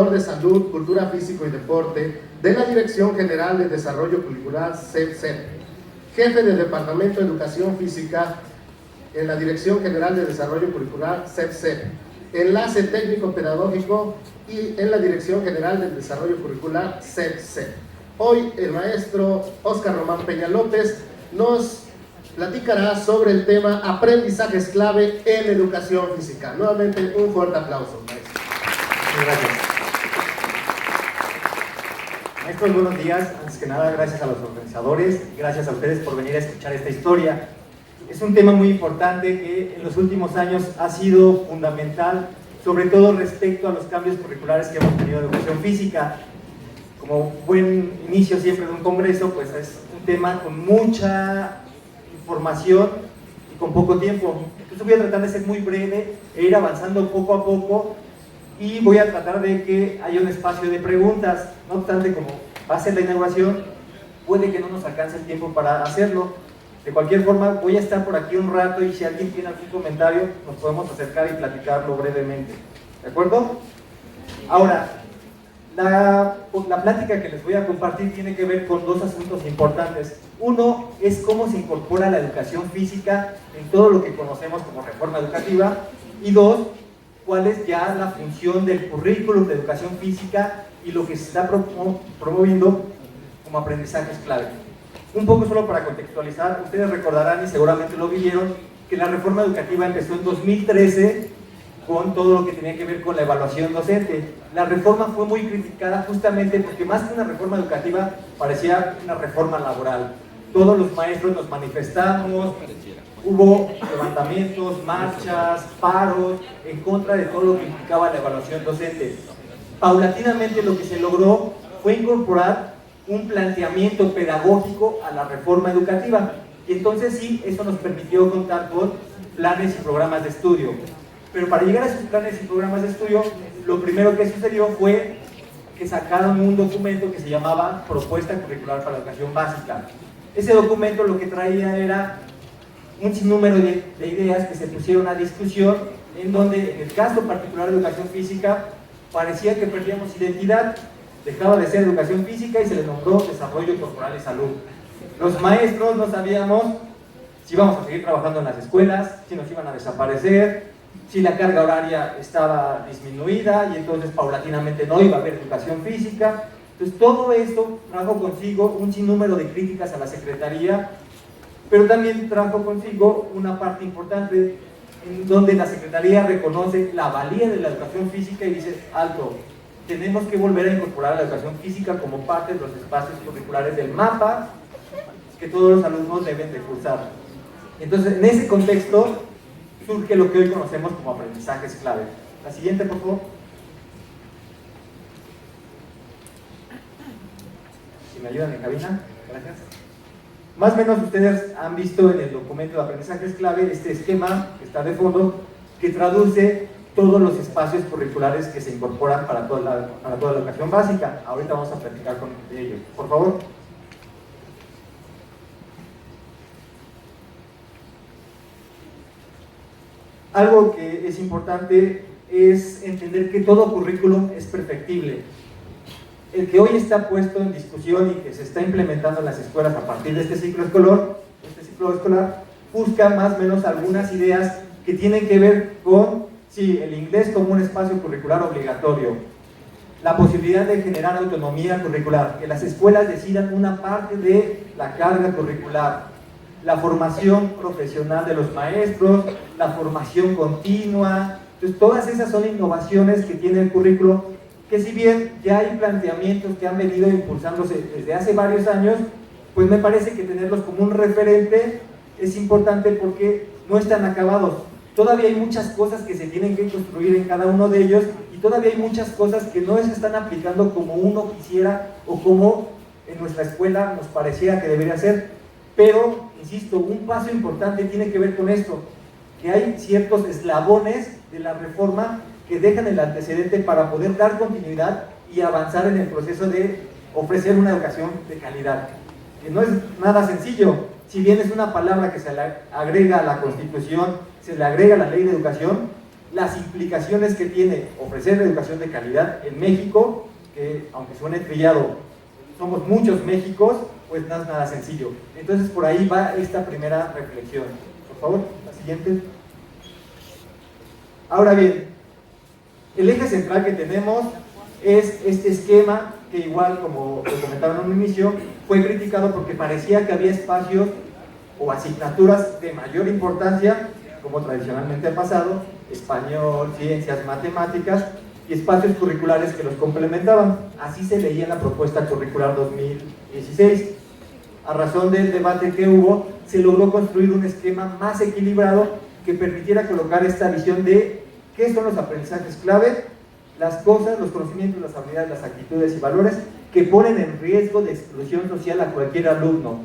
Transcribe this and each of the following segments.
director de Salud, Cultura Físico y Deporte de la Dirección General de Desarrollo Curricular CEPSEP, jefe del Departamento de Educación Física en la Dirección General de Desarrollo Curricular CEPSEP, enlace técnico pedagógico y en la Dirección General del Desarrollo Curricular CEPSEP. Hoy el maestro Óscar Román Peña López nos platicará sobre el tema aprendizajes clave en educación física. Nuevamente un fuerte aplauso, maestro. Muchas gracias. Maestros, buenos días. Antes que nada, gracias a los organizadores, gracias a ustedes por venir a escuchar esta historia. Es un tema muy importante que en los últimos años ha sido fundamental, sobre todo respecto a los cambios curriculares que hemos tenido en educación física. Como buen inicio siempre de un congreso, pues es un tema con mucha información y con poco tiempo. Entonces voy a tratar de ser muy breve e ir avanzando poco a poco y voy a tratar de que haya un espacio de preguntas. No obstante, como va a ser la inauguración, puede que no nos alcance el tiempo para hacerlo. De cualquier forma, voy a estar por aquí un rato y si alguien tiene algún comentario, nos podemos acercar y platicarlo brevemente. ¿De acuerdo? Ahora, la plática que les voy a compartir tiene que ver con dos asuntos importantes. Uno es cómo se incorpora la educación física en todo lo que conocemos como reforma educativa. Y dos, cuál es ya la función del currículum de educación física y lo que se está promoviendo como aprendizajes clave. Un poco solo para contextualizar, ustedes recordarán y seguramente lo vivieron, que la reforma educativa empezó en 2013 con todo lo que tenía que ver con la evaluación docente. La reforma fue muy criticada justamente porque más que una reforma educativa parecía una reforma laboral. Todos los maestros nos manifestamos, hubo levantamientos, marchas, paros en contra de todo lo que implicaba la evaluación docente. Paulatinamente lo que se logró fue incorporar un planteamiento pedagógico a la reforma educativa y entonces sí, eso nos permitió contar con planes y programas de estudio. Pero para llegar a esos planes y programas de estudio, lo primero que sucedió fue que sacaron un documento que se llamaba Propuesta Curricular para la Educación Básica. Ese documento lo que traía era un sinnúmero de ideas que se pusieron a discusión, en donde en el caso particular de educación física parecía que perdíamos identidad, dejaba de ser educación física y se le nombró desarrollo corporal y salud. Los maestros no sabíamos si íbamos a seguir trabajando en las escuelas, si nos iban a desaparecer, si la carga horaria estaba disminuida y entonces paulatinamente no iba a haber educación física. Entonces todo esto trajo consigo un sinnúmero de críticas a la Secretaría, pero también trajo consigo una parte importante en donde la Secretaría reconoce la valía de la educación física y dice, alto, tenemos que volver a incorporar la educación física como parte de los espacios curriculares del mapa que todos los alumnos deben de cursar. Entonces, en ese contexto surge lo que hoy conocemos como aprendizajes clave. La siguiente, por favor. Si me ayudan en cabina, gracias. Más o menos ustedes han visto en el documento de aprendizajes clave este esquema que está de fondo, que traduce todos los espacios curriculares que se incorporan para toda la educación básica. Ahorita vamos a platicar con ellos. Por favor. Algo que es importante es entender que todo currículum es perfectible. El que hoy está puesto en discusión y que se está implementando en las escuelas a partir de este ciclo escolar, busca más o menos algunas ideas que tienen que ver con, sí, el inglés como un espacio curricular obligatorio, la posibilidad de generar autonomía curricular, que las escuelas decidan una parte de la carga curricular, la formación profesional de los maestros, la formación continua. Entonces todas esas son innovaciones que tiene el currículo, que si bien ya hay planteamientos que han venido impulsándose desde hace varios años, pues me parece que tenerlos como un referente es importante porque no están acabados. Todavía hay muchas cosas que se tienen que construir en cada uno de ellos y todavía hay muchas cosas que no se están aplicando como uno quisiera o como en nuestra escuela nos pareciera que debería ser. Pero, insisto, un paso importante tiene que ver con esto, que hay ciertos eslabones de la reforma que dejan el antecedente para poder dar continuidad y avanzar en el proceso de ofrecer una educación de calidad. Que no es nada sencillo, si bien es una palabra que se le agrega a la Constitución, se le agrega a la Ley de Educación, las implicaciones que tiene ofrecer educación de calidad en México, que aunque suene trillado, somos muchos Méxicos, pues no es nada sencillo. Entonces por ahí va esta primera reflexión. Por favor, la siguiente. Ahora bien, el eje central que tenemos es este esquema que, igual como lo comentaron en un inicio, fue criticado porque parecía que había espacios o asignaturas de mayor importancia, como tradicionalmente ha pasado, español, ciencias, matemáticas, y espacios curriculares que los complementaban. Así se leía en la propuesta curricular 2016. A razón del debate que hubo, se logró construir un esquema más equilibrado que permitiera colocar esta visión de qué son los aprendizajes clave, las cosas, los conocimientos, las habilidades, las actitudes y valores que ponen en riesgo de exclusión social a cualquier alumno.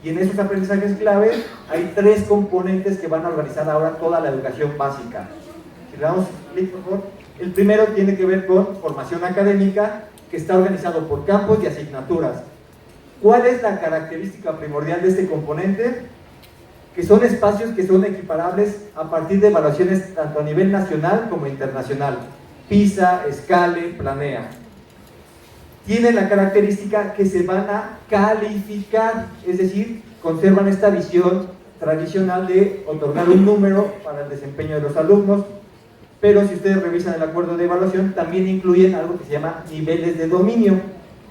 Y en esos aprendizajes clave hay 3 componentes que van a organizar ahora toda la educación básica. Si le damos clic, por favor. El primero tiene que ver con formación académica, que está organizado por campos y asignaturas. ¿Cuál es la característica primordial de este componente? Que son espacios que son equiparables a partir de evaluaciones tanto a nivel nacional como internacional. PISA, Scale, Planea. Tienen la característica que se van a calificar, es decir, conservan esta visión tradicional de otorgar un número para el desempeño de los alumnos, pero si ustedes revisan el acuerdo de evaluación, también incluyen algo que se llama niveles de dominio,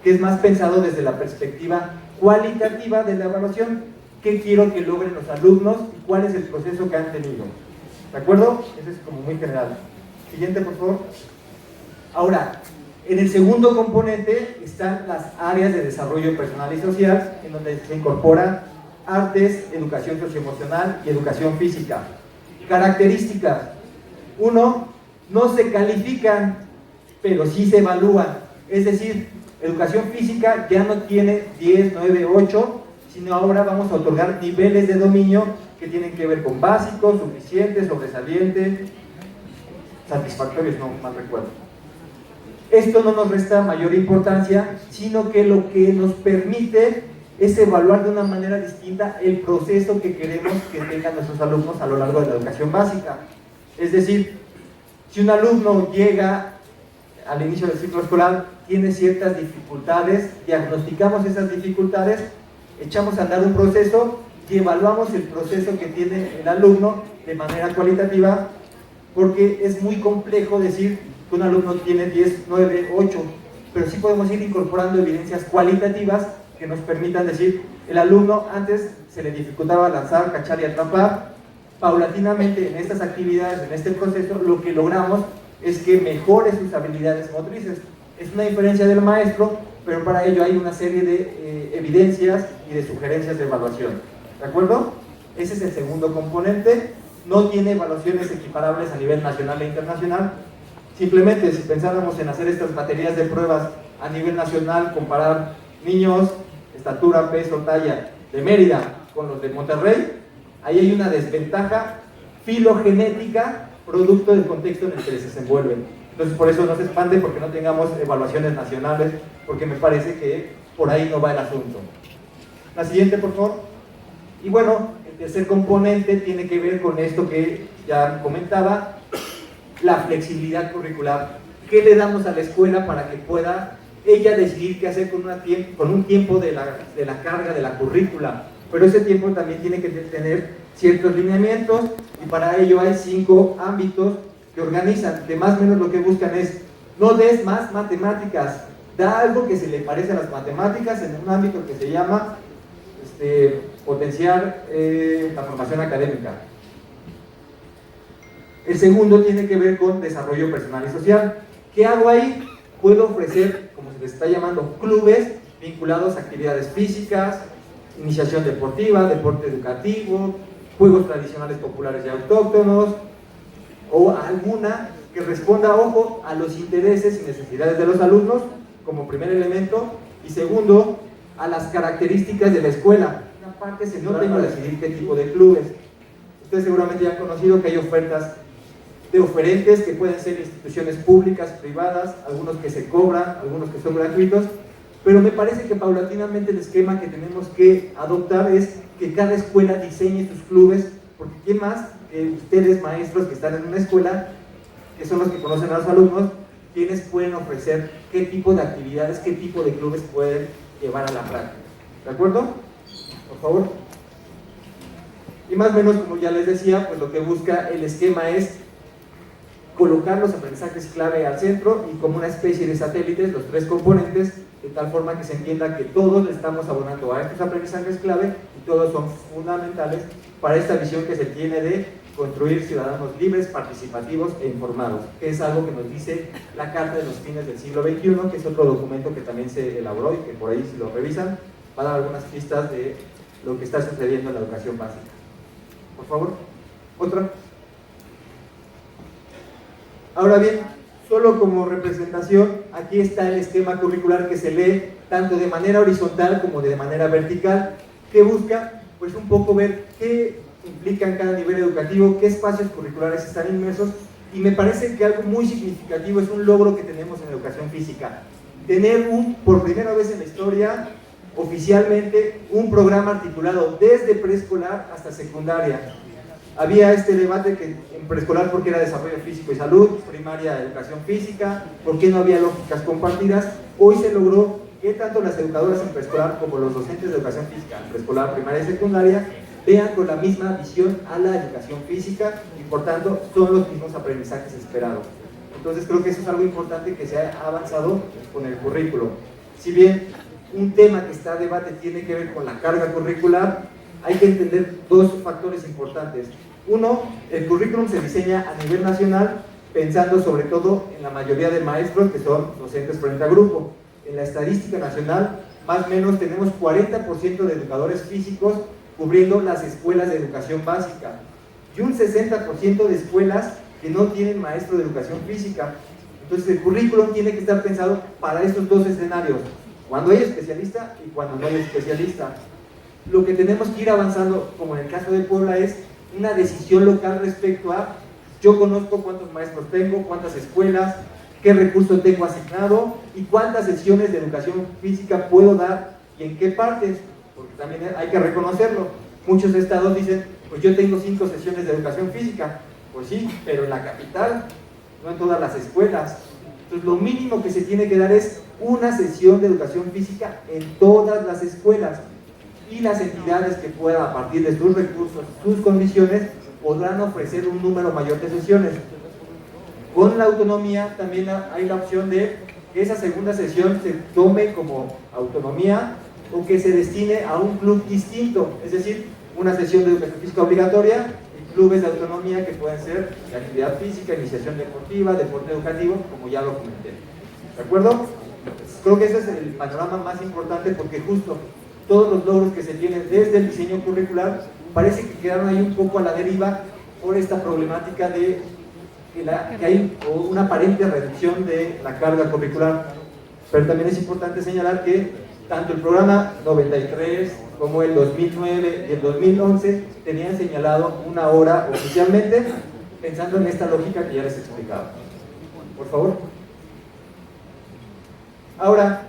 que es más pensado desde la perspectiva cualitativa de la evaluación. ¿Qué quiero que logren los alumnos y cuál es el proceso que han tenido? ¿De acuerdo? Eso es como muy general. Siguiente, por favor. Ahora, en el segundo componente están las áreas de desarrollo personal y social, en donde se incorporan artes, educación socioemocional y educación física. Características. 1, no se califican, pero sí se evalúan. Es decir, educación física ya no tiene 10, 9, 8, sino ahora vamos a otorgar niveles de dominio que tienen que ver con básico, suficiente, sobresaliente, satisfactorios, no mal recuerdo. Esto no nos resta mayor importancia, sino que lo que nos permite es evaluar de una manera distinta el proceso que queremos que tengan nuestros alumnos a lo largo de la educación básica. Es decir, si un alumno llega al inicio del ciclo escolar, tiene ciertas dificultades, diagnosticamos esas dificultades, echamos a andar un proceso y evaluamos el proceso que tiene el alumno de manera cualitativa, porque es muy complejo decir que un alumno tiene 10, 9, 8, pero sí podemos ir incorporando evidencias cualitativas que nos permitan decir, el alumno antes se le dificultaba lanzar, cachar y atrapar. Paulatinamente en estas actividades, en este proceso, lo que logramos es que mejore sus habilidades motrices. Es una diferencia del maestro, pero para ello hay una serie de evidencias y de sugerencias de evaluación. ¿De acuerdo? Ese es el segundo componente. No tiene evaluaciones equiparables a nivel nacional e internacional. Simplemente, si pensáramos en hacer estas baterías de pruebas a nivel nacional, comparar niños, estatura, peso, talla de Mérida con los de Monterrey, ahí hay una desventaja filogenética producto del contexto en el que se desenvuelven. Entonces por eso no se expande, porque no tengamos evaluaciones nacionales, porque me parece que por ahí no va el asunto. La siguiente, por favor. Y bueno, el tercer componente tiene que ver con esto que ya comentaba, la flexibilidad curricular. ¿Qué le damos a la escuela para que pueda ella decidir qué hacer con un tiempo de la carga de la currícula? Pero ese tiempo también tiene que tener ciertos lineamientos, y para ello hay 5 ámbitos que organizan, que más o menos lo que buscan es, no des más matemáticas, da algo que se le parece a las matemáticas en un ámbito que se llama potenciar la formación académica. El segundo tiene que ver con desarrollo personal y social. ¿Qué hago ahí? Puedo ofrecer, como se les está llamando, clubes vinculados a actividades físicas, iniciación deportiva, deporte educativo, juegos tradicionales populares y autóctonos, o alguna que responda, ojo, a los intereses y necesidades de los alumnos, como primer elemento, y segundo, a las características de la escuela. Una parte se no tengo que decidir qué tipo de clubes. Ustedes seguramente ya han conocido que hay ofertas de oferentes que pueden ser instituciones públicas, privadas, algunos que se cobran, algunos que son gratuitos, pero me parece que paulatinamente el esquema que tenemos que adoptar es que cada escuela diseñe sus clubes, porque ¿quién más que ustedes, maestros que están en una escuela, que son los que conocen a los alumnos, quienes pueden ofrecer qué tipo de actividades, qué tipo de clubes pueden llevar a la práctica. ¿De acuerdo? Por favor. Y más o menos, como ya les decía, pues lo que busca el esquema es colocar los aprendizajes clave al centro y como una especie de satélites, los tres componentes, de tal forma que se entienda que todos le estamos abonando a estos aprendizajes clave y todos son fundamentales para esta visión que se tiene de construir ciudadanos libres, participativos e informados, que es algo que nos dice la Carta de los Fines del Siglo XXI, que es otro documento que también se elaboró y que por ahí, si lo revisan, va a dar algunas pistas de lo que está sucediendo en la educación básica. Por favor, otra. Ahora bien, solo como representación, aquí está el esquema curricular que se lee tanto de manera horizontal como de manera vertical, que busca pues un poco ver qué implica en cada nivel educativo, qué espacios curriculares están inmersos, y me parece que algo muy significativo es un logro que tenemos en educación física, tener por primera vez en la historia, oficialmente, un programa articulado desde preescolar hasta secundaria. Había este debate que en preescolar porque era desarrollo físico y salud, primaria educación física, por qué no había lógicas compartidas. Hoy se logró que tanto las educadoras en preescolar como los docentes de educación física en preescolar, primaria y secundaria vean con la misma visión a la educación física y por tanto son los mismos aprendizajes esperados. Entonces creo que eso es algo importante que se ha avanzado con el currículo. Si bien un tema que está a debate tiene que ver con la carga curricular, hay que entender dos factores importantes. Uno, el currículum se diseña a nivel nacional pensando sobre todo en la mayoría de maestros que son docentes frente a grupo. En la estadística nacional, más o menos tenemos 40% de educadores físicos cubriendo las escuelas de educación básica y un 60% de escuelas que no tienen maestro de educación física. Entonces el currículum tiene que estar pensado para estos dos escenarios, cuando hay especialista y cuando no hay especialista. Lo que tenemos que ir avanzando, como en el caso de Puebla, es una decisión local respecto a yo conozco cuántos maestros tengo, cuántas escuelas, qué recursos tengo asignado y cuántas sesiones de educación física puedo dar y en qué partes, porque también hay que reconocerlo. Muchos estados dicen, pues yo tengo 5 sesiones de educación física. Pues sí, pero en la capital, no en todas las escuelas. Entonces lo mínimo que se tiene que dar es una sesión de educación física en todas las escuelas. Y las entidades que puedan, a partir de sus recursos, sus condiciones, podrán ofrecer un número mayor de sesiones. Con la autonomía también hay la opción de que esa segunda sesión se tome como autonomía o que se destine a un club distinto, es decir, una sesión de educación física obligatoria y clubes de autonomía que pueden ser de actividad física, iniciación deportiva, deporte educativo, como ya lo comenté. ¿De acuerdo? Creo que ese es el panorama más importante porque justo todos los logros que se tienen desde el diseño curricular parece que quedaron ahí un poco a la deriva por esta problemática de que hay una aparente reducción de la carga curricular. Pero también es importante señalar que tanto el programa 93 como el 2009 y el 2011 tenían señalado una hora oficialmente, pensando en esta lógica que ya les he explicado. Por favor. Ahora,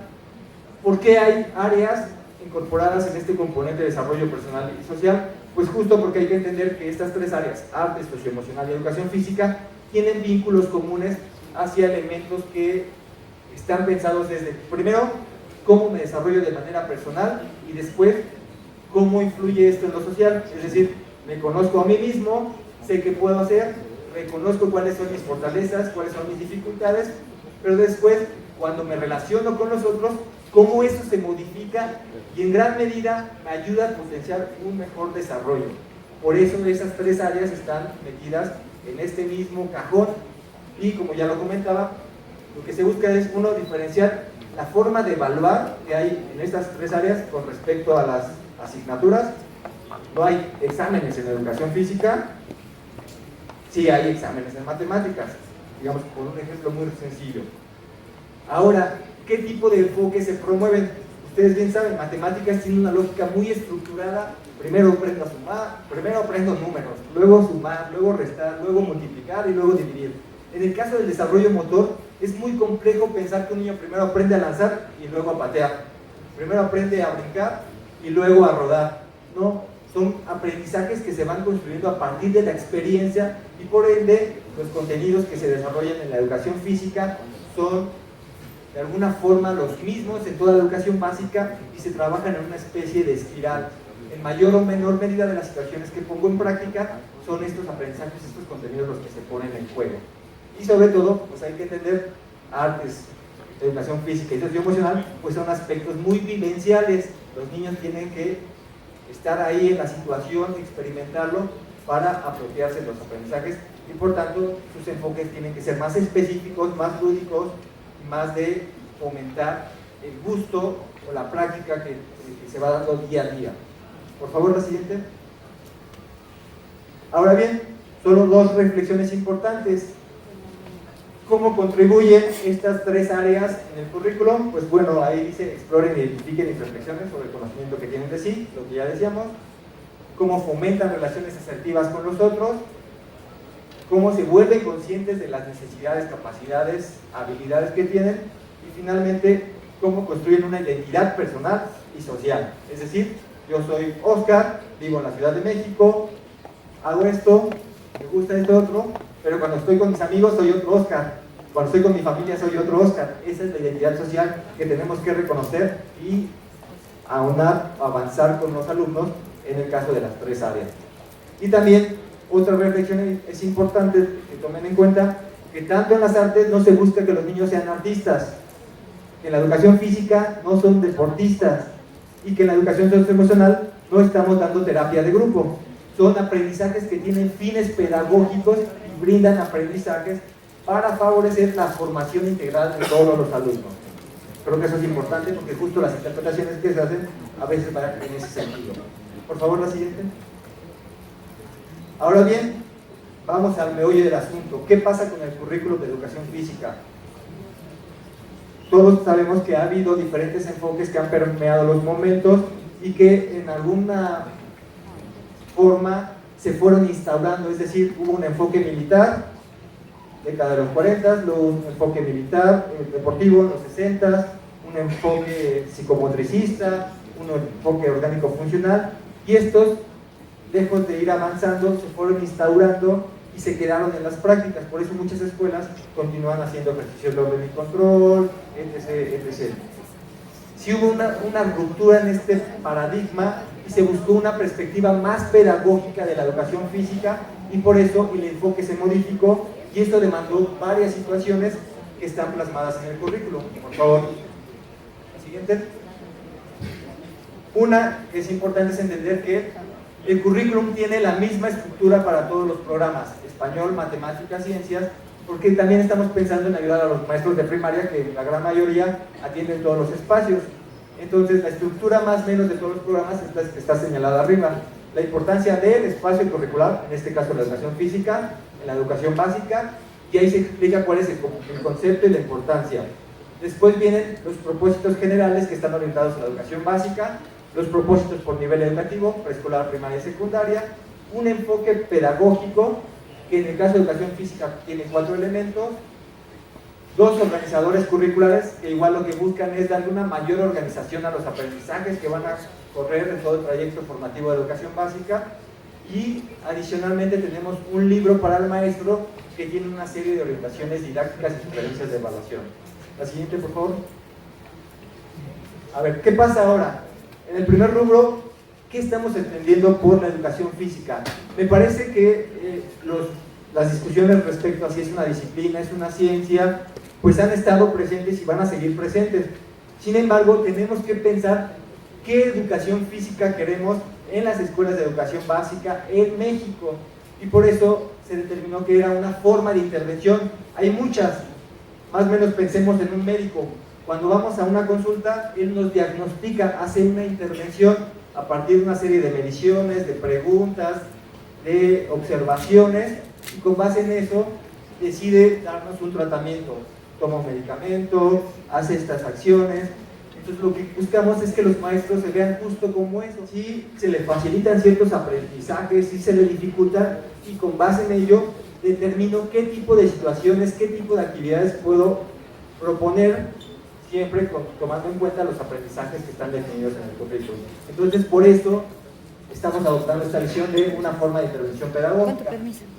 ¿por qué hay áreas incorporadas en este componente de desarrollo personal y social? Pues justo porque hay que entender que estas tres áreas, arte, socioemocional y educación física, tienen vínculos comunes hacia elementos que están pensados desde, primero, cómo me desarrollo de manera personal y después, cómo influye esto en lo social. Es decir, me conozco a mí mismo, sé qué puedo hacer, reconozco cuáles son mis fortalezas, cuáles son mis dificultades, pero después, cuando me relaciono con los otros, cómo eso se modifica y en gran medida me ayuda a potenciar un mejor desarrollo. Por eso esas tres áreas están metidas en este mismo cajón y como ya lo comentaba, lo que se busca es, uno, diferenciar la forma de evaluar que hay en estas tres áreas con respecto a las asignaturas. No hay exámenes en educación física, sí hay exámenes en matemáticas, digamos por un ejemplo muy sencillo. Ahora, ¿qué tipo de enfoque se promueven? Ustedes bien saben, matemáticas tiene una lógica muy estructurada. Primero aprendo a sumar, primero aprendo números, luego sumar, luego restar, luego multiplicar y luego dividir. En el caso del desarrollo motor, es muy complejo pensar que un niño primero aprende a lanzar y luego a patear. Primero aprende a brincar y luego a rodar. No, son aprendizajes que se van construyendo a partir de la experiencia y por ende los contenidos que se desarrollan en la educación física son de alguna forma los mismos en toda la educación básica y se trabajan en una especie de espiral. En mayor o menor medida de las situaciones que pongo en práctica son estos aprendizajes, estos contenidos los que se ponen en juego. Y sobre todo, pues hay que entender artes, educación física y socioemocional, pues son aspectos muy vivenciales. Los niños tienen que estar ahí en la situación, experimentarlo para apropiarse de los aprendizajes y por tanto sus enfoques tienen que ser más específicos, más lúdicos, más de fomentar el gusto o la práctica que se va dando día a día. Por favor, la siguiente. Ahora bien, solo dos reflexiones importantes. ¿Cómo contribuyen estas tres áreas en el currículum? Pues bueno, ahí dice, exploren, identifiquen y reflexionen sobre el conocimiento que tienen de sí, lo que ya decíamos. Cómo fomentan relaciones asertivas con los otros. Cómo se vuelven conscientes de las necesidades, capacidades, habilidades que tienen. Y finalmente, cómo construyen una identidad personal y social. Es decir, yo soy Oscar, vivo en la Ciudad de México, hago esto, me gusta esto otro, pero cuando estoy con mis amigos soy otro Oscar, cuando estoy con mi familia soy otro Oscar. Esa es la identidad social que tenemos que reconocer y aunar, avanzar con los alumnos en el caso de las tres áreas. Y también otra reflexión es importante que tomen en cuenta que tanto en las artes no se busca que los niños sean artistas, que en la educación física no son deportistas y que en la educación socioemocional no estamos dando terapia de grupo. Son aprendizajes que tienen fines pedagógicos y brindan aprendizajes para favorecer la formación integral de todos los alumnos. Creo que eso es importante porque justo las interpretaciones que se hacen a veces van en ese sentido. Por favor, la siguiente. Ahora bien, vamos al meollo del asunto. ¿Qué pasa con el currículum de educación física? Todos sabemos que ha habido diferentes enfoques que han permeado los momentos y que en alguna forma se fueron instaurando, es decir, hubo un enfoque militar, década de los 40, luego un enfoque militar, deportivo en los 60, un enfoque psicomotricista, un enfoque orgánico funcional, y estos, lejos de ir avanzando, se fueron instaurando y se quedaron en las prácticas. Por eso muchas escuelas continúan haciendo ejercicios de orden y control, etc. Sí hubo una ruptura en este paradigma y se buscó una perspectiva más pedagógica de la educación física y por eso el enfoque se modificó y esto demandó varias situaciones que están plasmadas en el currículum. Por favor, la siguiente. Una que es importante es entender que el currículum tiene la misma estructura para todos los programas, español, matemáticas, ciencias, porque también estamos pensando en ayudar a los maestros de primaria, que la gran mayoría atienden todos los espacios. Entonces, la estructura más o menos de todos los programas está señalada arriba. La importancia del espacio curricular, en este caso la educación física, en la educación básica, y ahí se explica cuál es el concepto y la importancia. Después vienen los propósitos generales que están orientados a la educación básica, los propósitos por nivel educativo, preescolar, primaria y secundaria, un enfoque pedagógico, que en el caso de educación física tiene 4 elementos, 2 organizadores curriculares, que igual lo que buscan es darle una mayor organización a los aprendizajes que van a correr en todo el trayecto formativo de educación básica, y adicionalmente tenemos un libro para el maestro que tiene una serie de orientaciones didácticas y sugerencias de evaluación. La siguiente, por favor. A ver, ¿qué pasa ahora? En el primer rubro, ¿qué estamos entendiendo por la educación física? Me parece que las discusiones respecto a si es una disciplina, es una ciencia, pues han estado presentes y van a seguir presentes. Sin embargo, tenemos que pensar qué educación física queremos en las escuelas de educación básica en México. Y por eso se determinó que era una forma de intervención. Hay muchas, más o menos pensemos en un médico. Cuando vamos a una consulta, él nos diagnostica, hace una intervención a partir de una serie de mediciones, de preguntas, de observaciones, y con base en eso decide darnos un tratamiento. Toma un medicamento, hace estas acciones. Entonces lo que buscamos es que los maestros se vean justo como eso. Sí se les facilitan ciertos aprendizajes, sí se les dificulta, y con base en ello determino qué tipo de situaciones, qué tipo de actividades puedo proponer, siempre tomando en cuenta los aprendizajes que están definidos en el currículum. Entonces, por eso estamos adoptando esta visión de una forma de intervención pedagógica.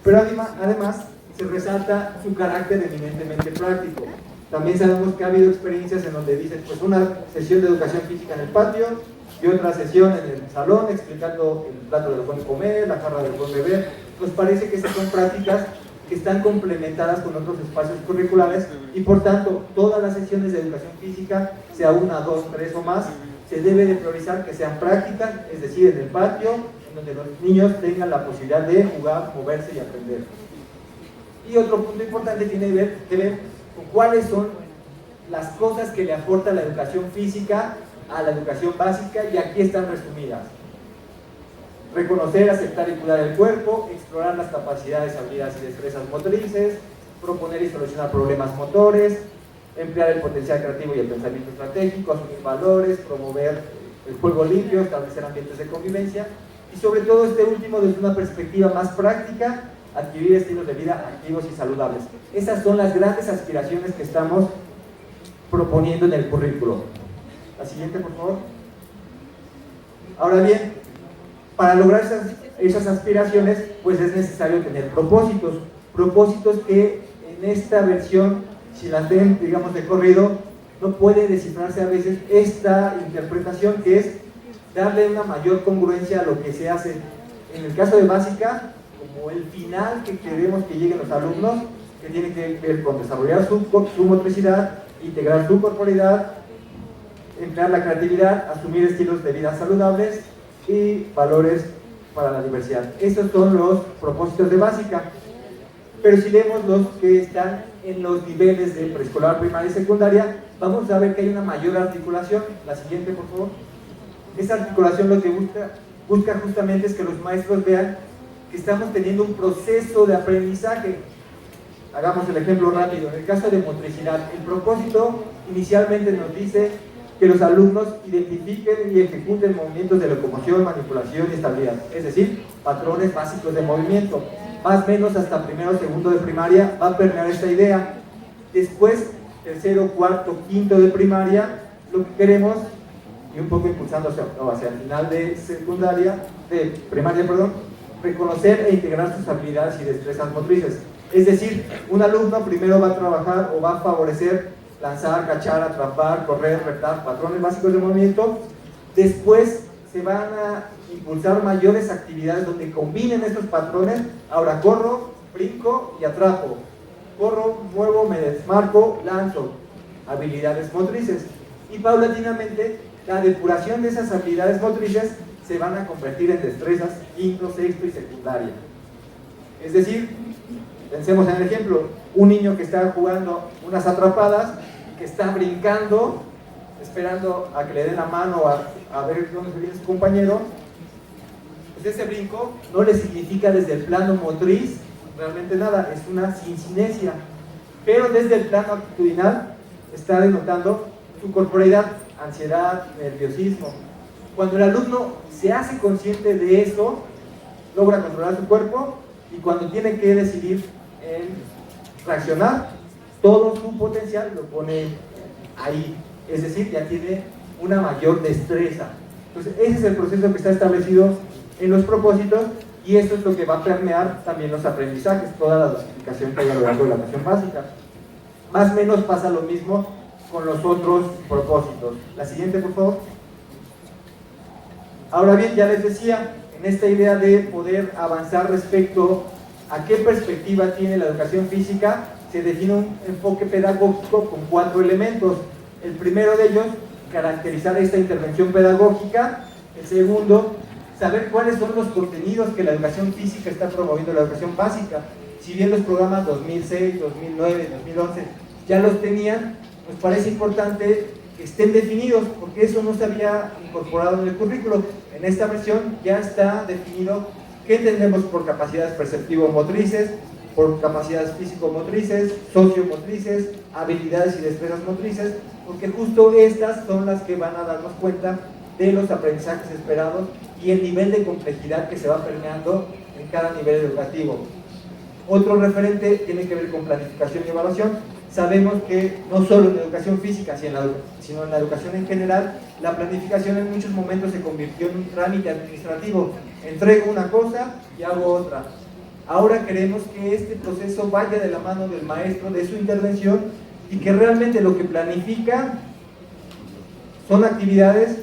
Pero además se resalta su carácter eminentemente práctico. También sabemos que ha habido experiencias en donde dicen, pues una sesión de educación física en el patio y otra sesión en el salón explicando el plato del buen comer, la jarra del buen beber. Pues parece que esas son prácticas que están complementadas con otros espacios curriculares y por tanto todas las sesiones de educación física, sea una, dos, tres o más, se debe de priorizar que sean prácticas, es decir, en el patio, en donde los niños tengan la posibilidad de jugar, moverse y aprender. Y otro punto importante tiene que ver con cuáles son las cosas que le aporta la educación física a la educación básica, y aquí están resumidas. Reconocer, aceptar y cuidar el cuerpo, explorar las capacidades, habilidades y destrezas motrices, proponer y solucionar problemas motores, emplear el potencial creativo y el pensamiento estratégico, asumir valores, promover el juego limpio, establecer ambientes de convivencia y sobre todo este último desde una perspectiva más práctica, adquirir estilos de vida activos y saludables. Esas son las grandes aspiraciones que estamos proponiendo en el currículo. La siguiente, por favor. Ahora bien, para lograr esas aspiraciones, pues es necesario tener propósitos que en esta versión, si las ven, digamos, de corrido, no puede descifrarse a veces esta interpretación, que es darle una mayor congruencia a lo que se hace. En el caso de básica, como el final que queremos que lleguen los alumnos, que tiene que ver con desarrollar su motricidad, integrar su corporalidad, emplear la creatividad, asumir estilos de vida saludables y valores para la diversidad. Esos son los propósitos de básica. Pero si leemos los que están en los niveles de preescolar, primaria y secundaria, vamos a ver que hay una mayor articulación. La siguiente, por favor. Esa articulación lo que busca justamente es que los maestros vean que estamos teniendo un proceso de aprendizaje. Hagamos el ejemplo rápido. En el caso de motricidad, el propósito inicialmente nos dice que los alumnos identifiquen y ejecuten movimientos de locomoción, manipulación y estabilidad, es decir, patrones básicos de movimiento. Más o menos hasta primero o segundo de primaria va a permear esta idea. Después, tercero, cuarto, quinto de primaria, lo que queremos, y un poco impulsando hacia el final de primaria, reconocer e integrar sus habilidades y destrezas motrices. Es decir, un alumno primero va a trabajar o va a favorecer lanzar, cachar, atrapar, correr, retar, patrones básicos de movimiento. Después se van a impulsar mayores actividades donde combinen estos patrones. Ahora corro, brinco y atrapo. Corro, muevo, me desmarco, lanzo. Habilidades motrices. Y paulatinamente la depuración de esas habilidades motrices se van a convertir en destrezas quinto, sexto y secundaria. Es decir, pensemos en el ejemplo, un niño que está jugando unas atrapadas, que está brincando, esperando a que le den la mano a ver dónde se viene su compañero, pues ese brinco no le significa desde el plano motriz realmente nada, es una sincinesia, pero desde el plano actitudinal está denotando su corporalidad, ansiedad, nerviosismo. Cuando el alumno se hace consciente de eso, logra controlar su cuerpo, y cuando tiene que decidir en reaccionar, todo su potencial lo pone ahí, es decir, ya tiene una mayor destreza. Entonces ese es el proceso que está establecido en los propósitos, y esto es lo que va a permear también los aprendizajes, toda la dosificación que hay a lo largo de la educación básica. Más o menos pasa lo mismo con los otros propósitos. La siguiente, por favor. Ahora bien, ya les decía, en esta idea de poder avanzar respecto a qué perspectiva tiene la educación física, se define un enfoque pedagógico con 4 elementos. El primero de ellos, caracterizar esta intervención pedagógica. El segundo, saber cuáles son los contenidos que la educación física está promoviendo en la educación básica. Si bien los programas 2006, 2009, 2011 ya los tenían, nos parece importante que estén definidos, porque eso no se había incorporado en el currículo. En esta versión ya está definido qué entendemos por capacidades perceptivo-motrices, por capacidades físico-motrices, sociomotrices, habilidades y destrezas motrices, porque justo estas son las que van a darnos cuenta de los aprendizajes esperados y el nivel de complejidad que se va permeando en cada nivel educativo. Otro referente tiene que ver con planificación y evaluación. sabemos que no solo en la educación física, sino en la educación en general, la planificación en muchos momentos se convirtió en un trámite administrativo. Entrego una cosa y hago otra. Ahora queremos que este proceso vaya de la mano del maestro, de su intervención, y que realmente lo que planifica son actividades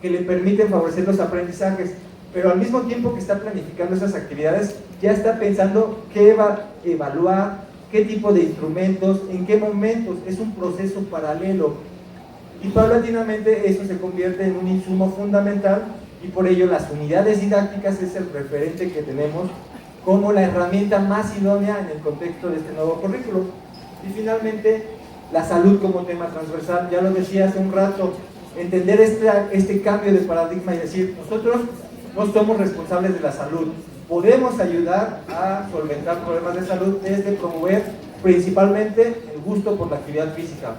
que le permiten favorecer los aprendizajes, pero al mismo tiempo que está planificando esas actividades, ya está pensando qué va a evaluar, qué tipo de instrumentos, en qué momentos. Es un proceso paralelo, y paulatinamente eso se convierte en un insumo fundamental, y por ello las unidades didácticas es el referente que tenemos como la herramienta más idónea en el contexto de este nuevo currículo. Y finalmente, la salud como tema transversal. Ya lo decía hace un rato, entender este cambio de paradigma y decir, nosotros no somos responsables de la salud, podemos ayudar a solventar problemas de salud desde promover principalmente el gusto por la actividad física,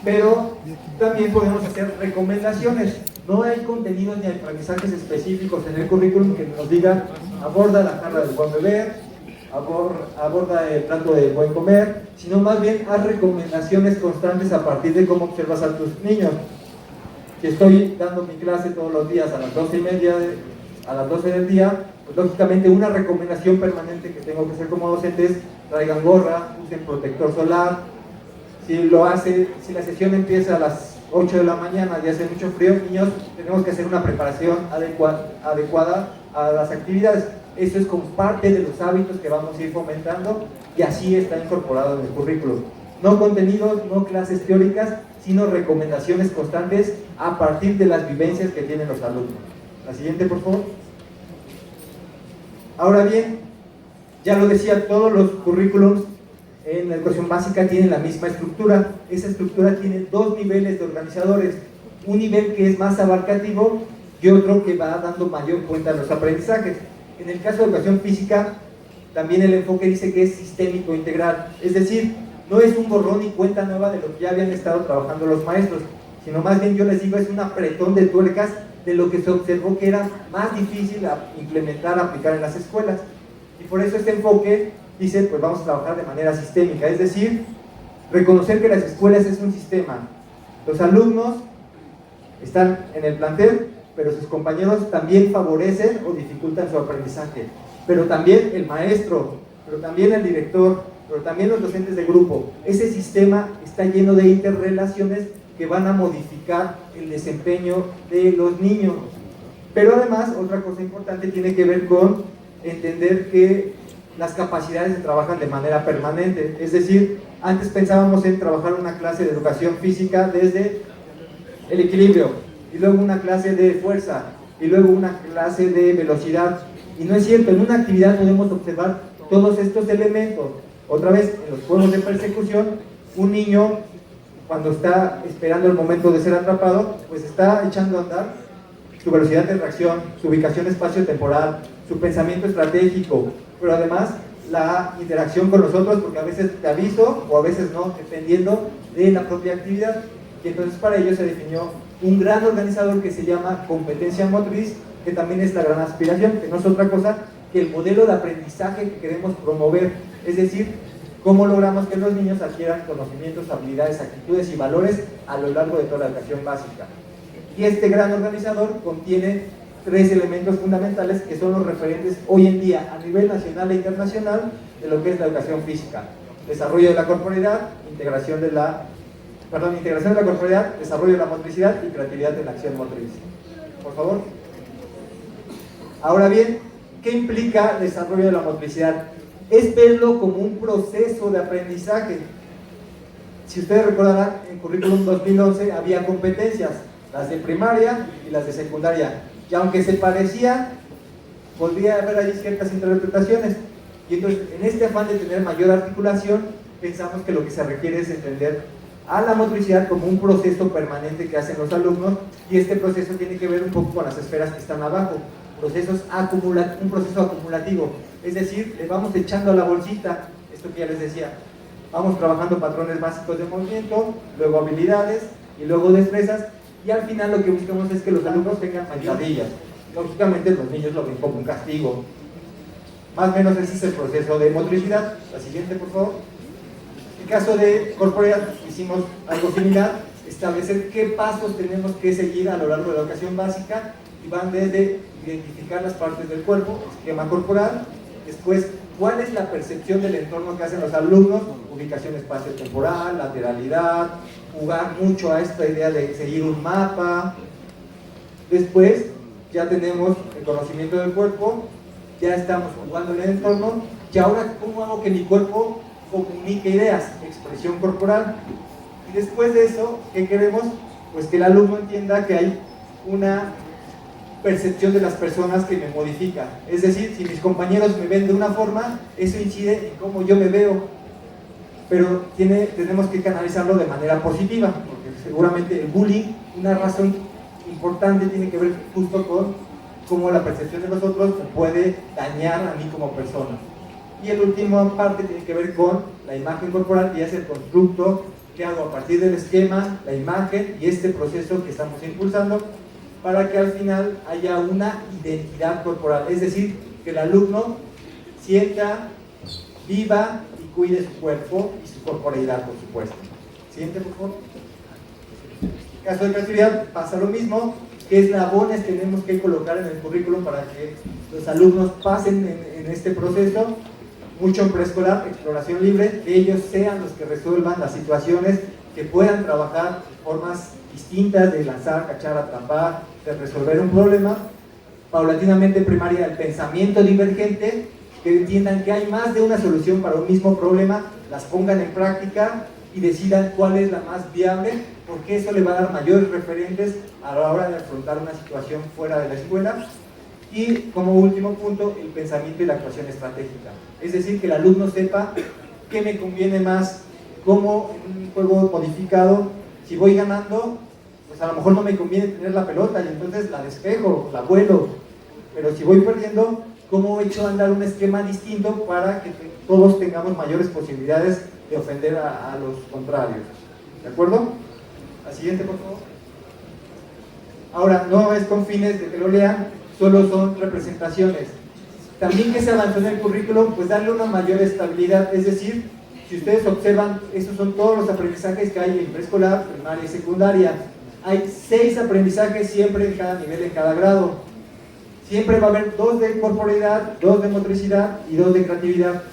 pero también podemos hacer recomendaciones. No hay contenidos ni aprendizajes específicos en el currículum que nos digan aborda la jarra del buen beber, aborda el plato del buen comer, sino más bien haz recomendaciones constantes a partir de cómo observas a tus niños. Si estoy dando mi clase todos los días a las 12:30, a las 12 del día, pues lógicamente una recomendación permanente que tengo que hacer como docente es traigan gorra, usen protector solar. Si la sesión empieza a las 8 de la mañana y hace mucho frío, niños, tenemos que hacer una preparación adecuada a las actividades. Eso es como parte de los hábitos que vamos a ir fomentando, y así está incorporado en el currículum. No contenidos, no clases teóricas, sino recomendaciones constantes a partir de las vivencias que tienen los alumnos. La siguiente, por favor. Ahora bien, ya lo decía, todos los currículums en la educación básica tienen la misma estructura. Esa estructura tiene dos niveles de organizadores, un nivel que es más abarcativo y otro que va dando mayor cuenta a los aprendizajes. En el caso de educación física, también el enfoque dice que es sistémico integral, es decir, no es un borrón y cuenta nueva de lo que ya habían estado trabajando los maestros, sino más bien yo les digo es un apretón de tuercas de lo que se observó que era más difícil implementar, aplicar en las escuelas. Y por eso este enfoque dice, pues vamos a trabajar de manera sistémica, es decir, reconocer que las escuelas es un sistema. Los alumnos están en el plantel, pero sus compañeros también favorecen o dificultan su aprendizaje. Pero también el maestro, pero también el director, pero también los docentes de grupo. Ese sistema está lleno de interrelaciones que van a modificar el desempeño de los niños. Pero además, otra cosa importante tiene que ver con entender que las capacidades se trabajan de manera permanente. Es decir, antes pensábamos en trabajar una clase de educación física desde el equilibrio, y luego una clase de fuerza, y luego una clase de velocidad. Y no es cierto, en una actividad podemos observar todos estos elementos. Otra vez, en los juegos de persecución, un niño, cuando está esperando el momento de ser atrapado, pues está echando a andar su velocidad de reacción, su ubicación espacio-temporal, su pensamiento estratégico, pero además la interacción con los otros, porque a veces te aviso o a veces no, dependiendo de la propia actividad. Y entonces para ello se definió un gran organizador que se llama competencia motriz, que también es la gran aspiración, que no es otra cosa que el modelo de aprendizaje que queremos promover, es decir, cómo logramos que los niños adquieran conocimientos, habilidades, actitudes y valores a lo largo de toda la educación básica. Y este gran organizador contiene tres elementos fundamentales que son los referentes hoy en día a nivel nacional e internacional de lo que es la educación física: desarrollo de la corporeidad, integración de la corporeidad, desarrollo de la motricidad y creatividad en la acción motriz. Por favor. Ahora bien, ¿qué implica el desarrollo de la motricidad? Es verlo como un proceso de aprendizaje. Si ustedes recordarán, en Currículum 2011 había competencias, las de primaria y las de secundaria, y aunque se parecían, podría haber ahí ciertas interpretaciones. Y entonces, en este afán de tener mayor articulación, pensamos que lo que se requiere es entender a la motricidad como un proceso permanente que hacen los alumnos, y este proceso tiene que ver un poco con las esferas que están abajo, un proceso acumulativo, es decir, le vamos echando a la bolsita, esto que ya les decía, vamos trabajando patrones básicos de movimiento, luego habilidades y luego destrezas, y al final lo que buscamos es que los alumnos tengan zancadillas. Lógicamente los niños lo ven como un castigo. Más o menos ese es el proceso de motricidad. La siguiente, por favor. En el caso de corporalidad hicimos algo similar, establecer qué pasos tenemos que seguir a lo largo de la educación básica, y van desde identificar las partes del cuerpo, esquema corporal, después cuál es la percepción del entorno que hacen los alumnos, ubicación espacio-temporal, lateralidad, jugar mucho a esta idea de seguir un mapa. Después ya tenemos el conocimiento del cuerpo, ya estamos jugando en el entorno, y ahora ¿cómo hago que mi cuerpo comunique ideas? Expresión corporal. Y después de eso, ¿qué queremos? Pues que el alumno entienda que hay una percepción de las personas que me modifica. Es decir, si mis compañeros me ven de una forma, eso incide en cómo yo me veo, pero tenemos que canalizarlo de manera positiva, porque seguramente el bullying, una razón importante, tiene que ver justo con cómo la percepción de los otros me puede dañar a mí como persona. Y el último parte tiene que ver con la imagen corporal, y es el constructo que hago a partir del esquema, la imagen y este proceso que estamos impulsando, para que al final haya una identidad corporal, es decir, que el alumno sienta, viva y cuide su cuerpo y su corporalidad, por supuesto. Siguiente, por favor. En el caso de creatividad pasa lo mismo. ¿Qué eslabones tenemos que colocar en el currículum para que los alumnos pasen en este proceso? Mucho en preescolar, exploración libre, que ellos sean los que resuelvan las situaciones, que puedan trabajar formas distintas de lanzar, cachar, atrapar, de resolver un problema. Paulatinamente en primaria, el pensamiento divergente, que entiendan que hay más de una solución para un mismo problema, las pongan en práctica y decidan cuál es la más viable, porque eso le va a dar mayores referentes a la hora de afrontar una situación fuera de la escuela. Y como último punto, el pensamiento y la actuación estratégica, es decir, que el alumno sepa qué me conviene más, cómo en un juego modificado, si voy ganando, pues a lo mejor no me conviene tener la pelota y entonces la despejo, la vuelo, pero si voy perdiendo, ¿cómo he hecho andar un esquema distinto para que todos tengamos mayores posibilidades de ofender a los contrarios? ¿De acuerdo? La siguiente, por favor. Ahora, no es con fines de que lo lean, solo son representaciones. También que se avanzó en el currículum, pues darle una mayor estabilidad, es decir, si ustedes observan, esos son todos los aprendizajes que hay en preescolar, primaria y secundaria. Hay 6 aprendizajes siempre en cada nivel, en cada grado. Siempre va a haber 2 de corporalidad, 2 de motricidad y 2 de creatividad.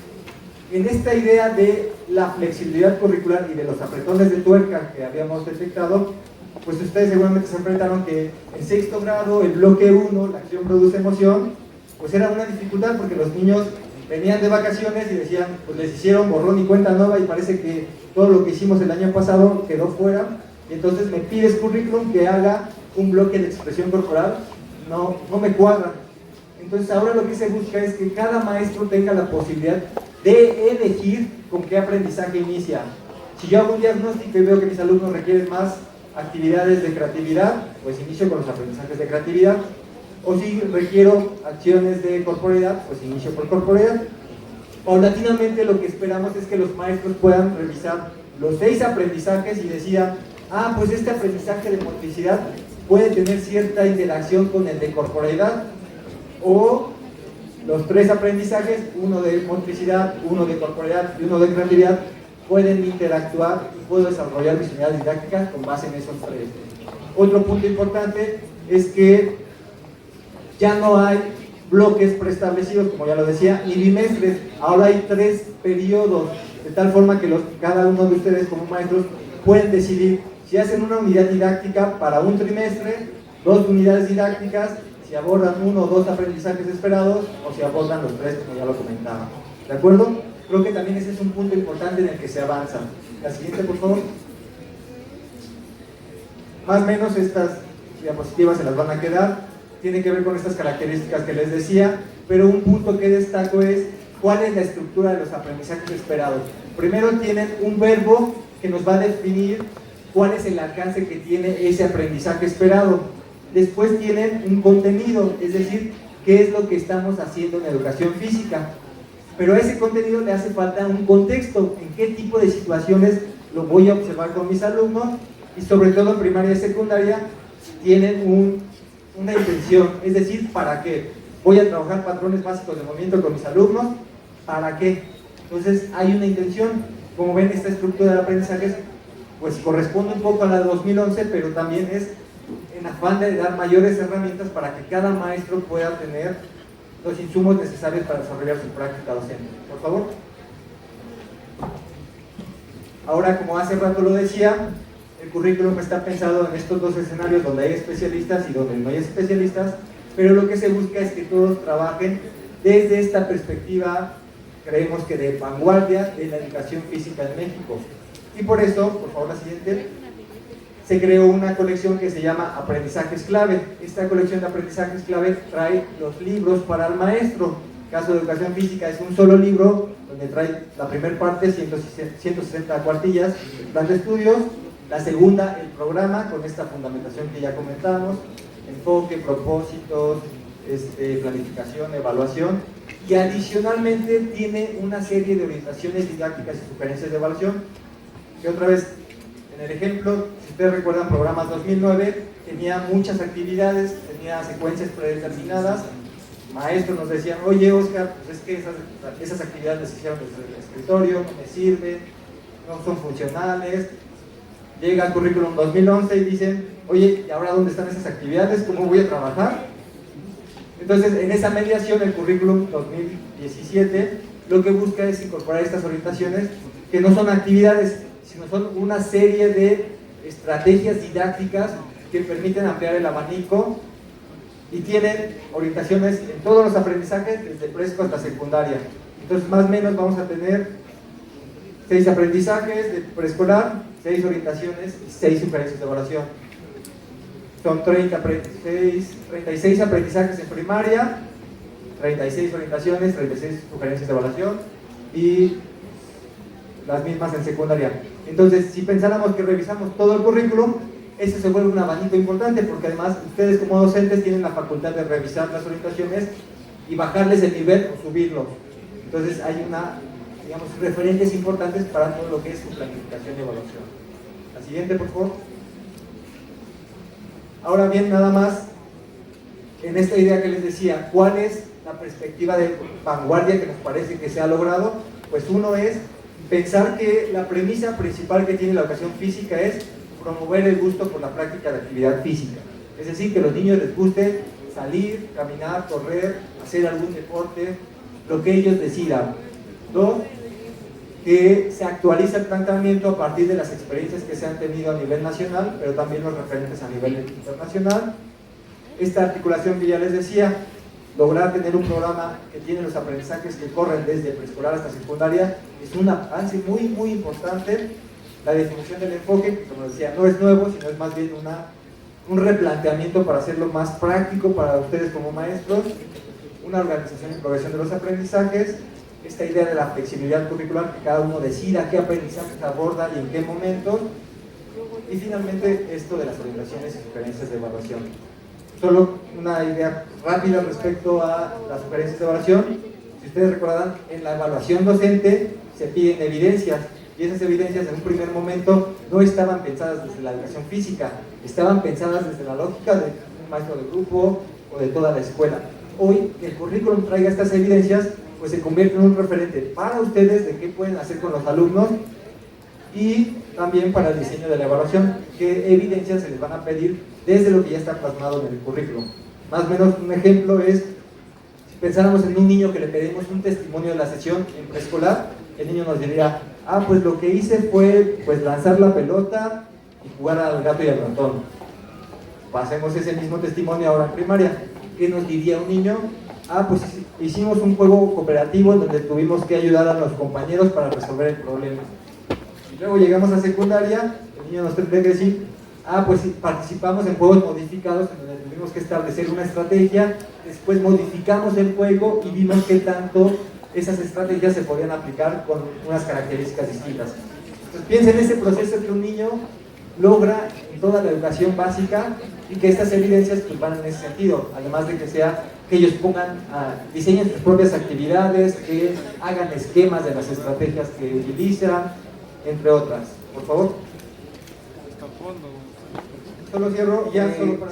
En esta idea de la flexibilidad curricular y de los apretones de tuerca que habíamos detectado, pues ustedes seguramente se enfrentaron que en 6º grado, el bloque 1, la acción produce emoción, pues era una dificultad porque los niños venían de vacaciones y decían, pues les hicieron borrón y cuenta nueva y parece que todo lo que hicimos el año pasado quedó fuera, y entonces me pides currículum que haga un bloque de expresión corporal, no me cuadra. Entonces ahora lo que se busca es que cada maestro tenga la posibilidad de elegir con qué aprendizaje inicia. Si yo hago un diagnóstico y veo que mis alumnos requieren más actividades de creatividad, pues inicio con los aprendizajes de creatividad. O si requiero acciones de corporalidad, pues inicio por corporalidad. Paulatinamente lo que esperamos es que los maestros puedan revisar los 6 aprendizajes y decidan, pues este aprendizaje de motricidad puede tener cierta interacción con el de corporalidad, o los 3 aprendizajes, uno de motricidad, uno de corporalidad y uno de creatividad, pueden interactuar y puedo desarrollar mis unidades didácticas con base en esos 3. Otro punto importante es que ya no hay bloques preestablecidos, como ya lo decía, ni bimestres, ahora hay 3 periodos, de tal forma que cada uno de ustedes como maestros pueden decidir si hacen una unidad didáctica para un trimestre, 2 unidades didácticas, si abordan 1 o 2 aprendizajes esperados, o si abordan los 3, como ya lo comentaba. ¿De acuerdo? Creo que también ese es un punto importante en el que se avanza. La siguiente, por favor. Más o menos estas diapositivas se las van a quedar. Tiene que ver con estas características que les decía, pero un punto que destaco es cuál es la estructura de los aprendizajes esperados. Primero tienen un verbo que nos va a definir cuál es el alcance que tiene ese aprendizaje esperado. Después tienen un contenido, es decir, qué es lo que estamos haciendo en educación física. Pero a ese contenido le hace falta un contexto, en qué tipo de situaciones lo voy a observar con mis alumnos, y sobre todo en primaria y secundaria tienen una intención, es decir, ¿para qué? Voy a trabajar patrones básicos de movimiento con mis alumnos, ¿para qué? Entonces hay una intención, Como ven, esta estructura de aprendizajes pues corresponde un poco a la de 2011, pero también es en afán de dar mayores herramientas para que cada maestro pueda tener los insumos necesarios para desarrollar su práctica docente. Por favor. Ahora, como hace rato lo decía, el currículum está pensado en estos dos escenarios donde hay especialistas y donde no hay especialistas, pero lo que se busca es que todos trabajen desde esta perspectiva, creemos que de vanguardia de la educación física en México. Y por eso, por favor la siguiente, se creó una colección que se llama Aprendizajes Clave. Esta colección de aprendizajes clave trae los libros para el maestro. En caso de educación física es un solo libro, donde trae la primera parte, 160 cuartillas, el plan de estudios, la segunda, el programa, con esta fundamentación que ya comentamos, enfoque, propósitos, planificación, evaluación, y adicionalmente tiene una serie de orientaciones didácticas y sugerencias de evaluación, que otra vez, en el ejemplo, si ustedes recuerdan, programas 2009, tenía muchas actividades, tenía secuencias predeterminadas. Maestros nos decían, oye Oscar, pues es que esas actividades las hicieron desde el escritorio, no me sirven, no son funcionales. Llega el currículum 2011 y dicen, oye, ¿y ahora dónde están esas actividades? ¿Cómo voy a trabajar? Entonces, en esa mediación, el currículum 2017 lo que busca es incorporar estas orientaciones que no son actividades, sino son una serie de estrategias didácticas que permiten ampliar el abanico y tienen orientaciones en todos los aprendizajes, desde preescolar hasta secundaria. Entonces, más o menos vamos a tener 6 aprendizajes de preescolar, 6 orientaciones y 6 sugerencias de evaluación. Son 36 aprendizajes en primaria, 36 orientaciones, 36 sugerencias de evaluación y las mismas en secundaria. Entonces, si pensáramos que revisamos todo el currículum, eso se vuelve un abanico importante, porque además ustedes como docentes tienen la facultad de revisar las orientaciones y bajarles el nivel o subirlos. Entonces hay digamos, referentes importantes para todo lo que es su planificación y evaluación. La siguiente, por favor. Ahora bien, nada más, en esta idea que les decía, ¿cuál es la perspectiva de vanguardia que nos parece que se ha logrado? Pues uno es pensar que la premisa principal que tiene la educación física es promover el gusto por la práctica de actividad física. Es decir, que a los niños les guste salir, caminar, correr, hacer algún deporte, lo que ellos decidan. 2, que se actualiza el planteamiento a partir de las experiencias que se han tenido a nivel nacional, pero también los referentes a nivel internacional. Esta articulación que ya les decía, lograr tener un programa que tiene los aprendizajes que corren desde preescolar hasta secundaria, es un avance muy, muy importante. La definición del enfoque, que como decía, no es nuevo, sino es más bien un replanteamiento para hacerlo más práctico para ustedes como maestros, una organización y progresión de los aprendizajes, esta idea de la flexibilidad curricular, que cada uno decida qué aprendizajes aborda y en qué momentos, y finalmente esto de las orientaciones y sugerencias de evaluación. Solo una idea rápida respecto a las sugerencias de evaluación. Si ustedes recordarán, en la evaluación docente se piden evidencias, y esas evidencias en un primer momento no estaban pensadas desde la educación física, estaban pensadas desde la lógica de un maestro de grupo o de toda la escuela. Hoy, que el currículum traiga estas evidencias, pues se convierte en un referente para ustedes de qué pueden hacer con los alumnos y también para el diseño de la evaluación, qué evidencias se les van a pedir desde lo que ya está plasmado en el currículum. Más o menos un ejemplo es, si pensáramos en un niño que le pedimos un testimonio de la sesión en preescolar, el niño nos diría, pues lo que hice fue pues lanzar la pelota y jugar al gato y al ratón. Pasemos ese mismo testimonio ahora en primaria. ¿Qué nos diría un niño? Pues hicimos un juego cooperativo en donde tuvimos que ayudar a los compañeros para resolver el problema. Y luego llegamos a secundaria, el niño nos tendría que decir, pues participamos en juegos modificados en donde tuvimos que establecer una estrategia, después modificamos el juego y vimos qué tanto esas estrategias se podían aplicar con unas características distintas. Entonces piensen en ese proceso que un niño logra en toda la educación básica y que estas evidencias pues, van en ese sentido, además de que ellos diseñen sus propias actividades, que hagan esquemas de las estrategias que utilizan, entre otras. Por favor. Solo cierro,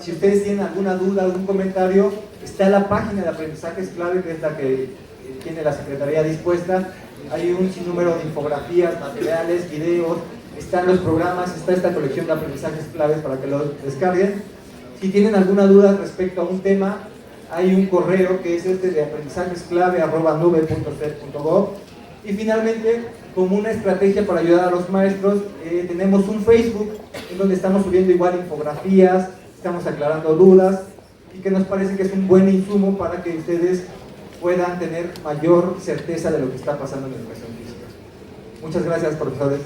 si ustedes tienen alguna duda, algún comentario, está la página de aprendizajes clave, que es la que tiene la Secretaría dispuesta, Hay un sinnúmero de infografías, materiales, videos, están los programas, está esta colección de aprendizajes claves para que los descarguen. Si tienen alguna duda respecto a un tema, hay un correo que es este de aprendizajesclave@nube.ced.gov. Y finalmente, como una estrategia para ayudar a los maestros, tenemos un Facebook en donde estamos subiendo igual infografías, estamos aclarando dudas y que nos parece que es un buen insumo para que ustedes puedan tener mayor certeza de lo que está pasando en la educación física. Muchas gracias, profesores.